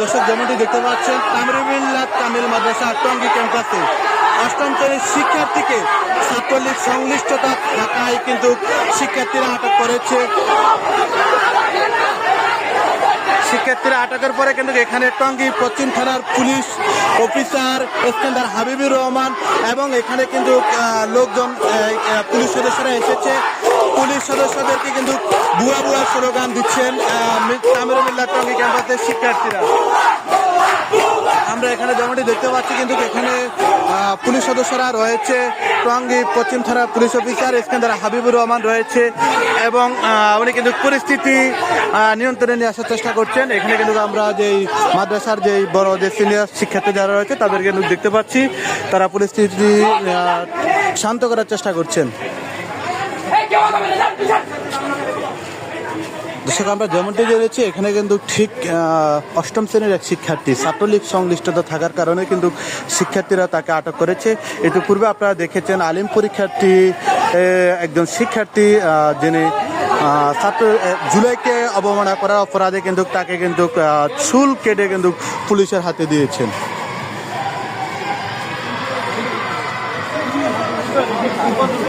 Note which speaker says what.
Speaker 1: দর্শক যেমনটি দেখতে পাচ্ছেন কামরুল মিল্লাত কামিল মাদ্রাসা টঙ্গী ক্যাম্পাসে অষ্টম শ্রেণীর শিক্ষার্থীকে ছাত্রলীগ সংশ্লিষ্টতা থাকায় কিন্তু শিক্ষার্থীরা আটক করেছে। শিক্ষার্থীরা আটকের পরে কিন্তু এখানে টঙ্গী পশ্চিম থানার পুলিশ অফিসার ইস্কান্দার হাবিবুর রহমান এবং এখানে কিন্তু লোকজন পুলিশ সদস্যরা এসেছে। পুলিশ সদস্যদেরকে কিন্তু বুয়া বুয়া স্লোগান দিচ্ছেন কামরুল মিল্লাত টঙ্গী ক্যাম্পাসের শিক্ষার্থীরা। আমরা এখানে যেমনটি দেখতে পাচ্ছি কিন্তু এখানে পুলিশ সদস্যরা রয়েছে, টঙ্গী পশ্চিম থানার পুলিশ অফিসার ইস্কান্দার হাবিবুর রহমান রয়েছে এবং উনি কিন্তু পরিস্থিতি নিয়ন্ত্রণে নিয়ে আসার চেষ্টা করছেন। এখানে কিন্তু আমরা যেই মাদ্রাসার যেই বড় যে সিনিয়র শিক্ষার্থী যারা রয়েছে তাদেরকে কিন্তু দেখতে পাচ্ছি, তারা পরিস্থিতি শান্ত করার চেষ্টা করছেন। দর্শক আমরা যেমনটি জেনেছি এখানে কিন্তু ঠিক অষ্টম শ্রেণীর এক শিক্ষার্থী ছাত্রলীগ সংশ্লিষ্টতা থাকার কারণে কিন্তু শিক্ষার্থীরা তাকে আটক করেছে। ইতিপূর্বে আপনারা দেখেছেন আলিম পরীক্ষার্থী একজন শিক্ষার্থী যিনি জুলাইকে অবমাননা করার অপরাধে কিন্তু তাকে কিন্তু চুল কেটে কিন্তু পুলিশের হাতে দিয়েছেন।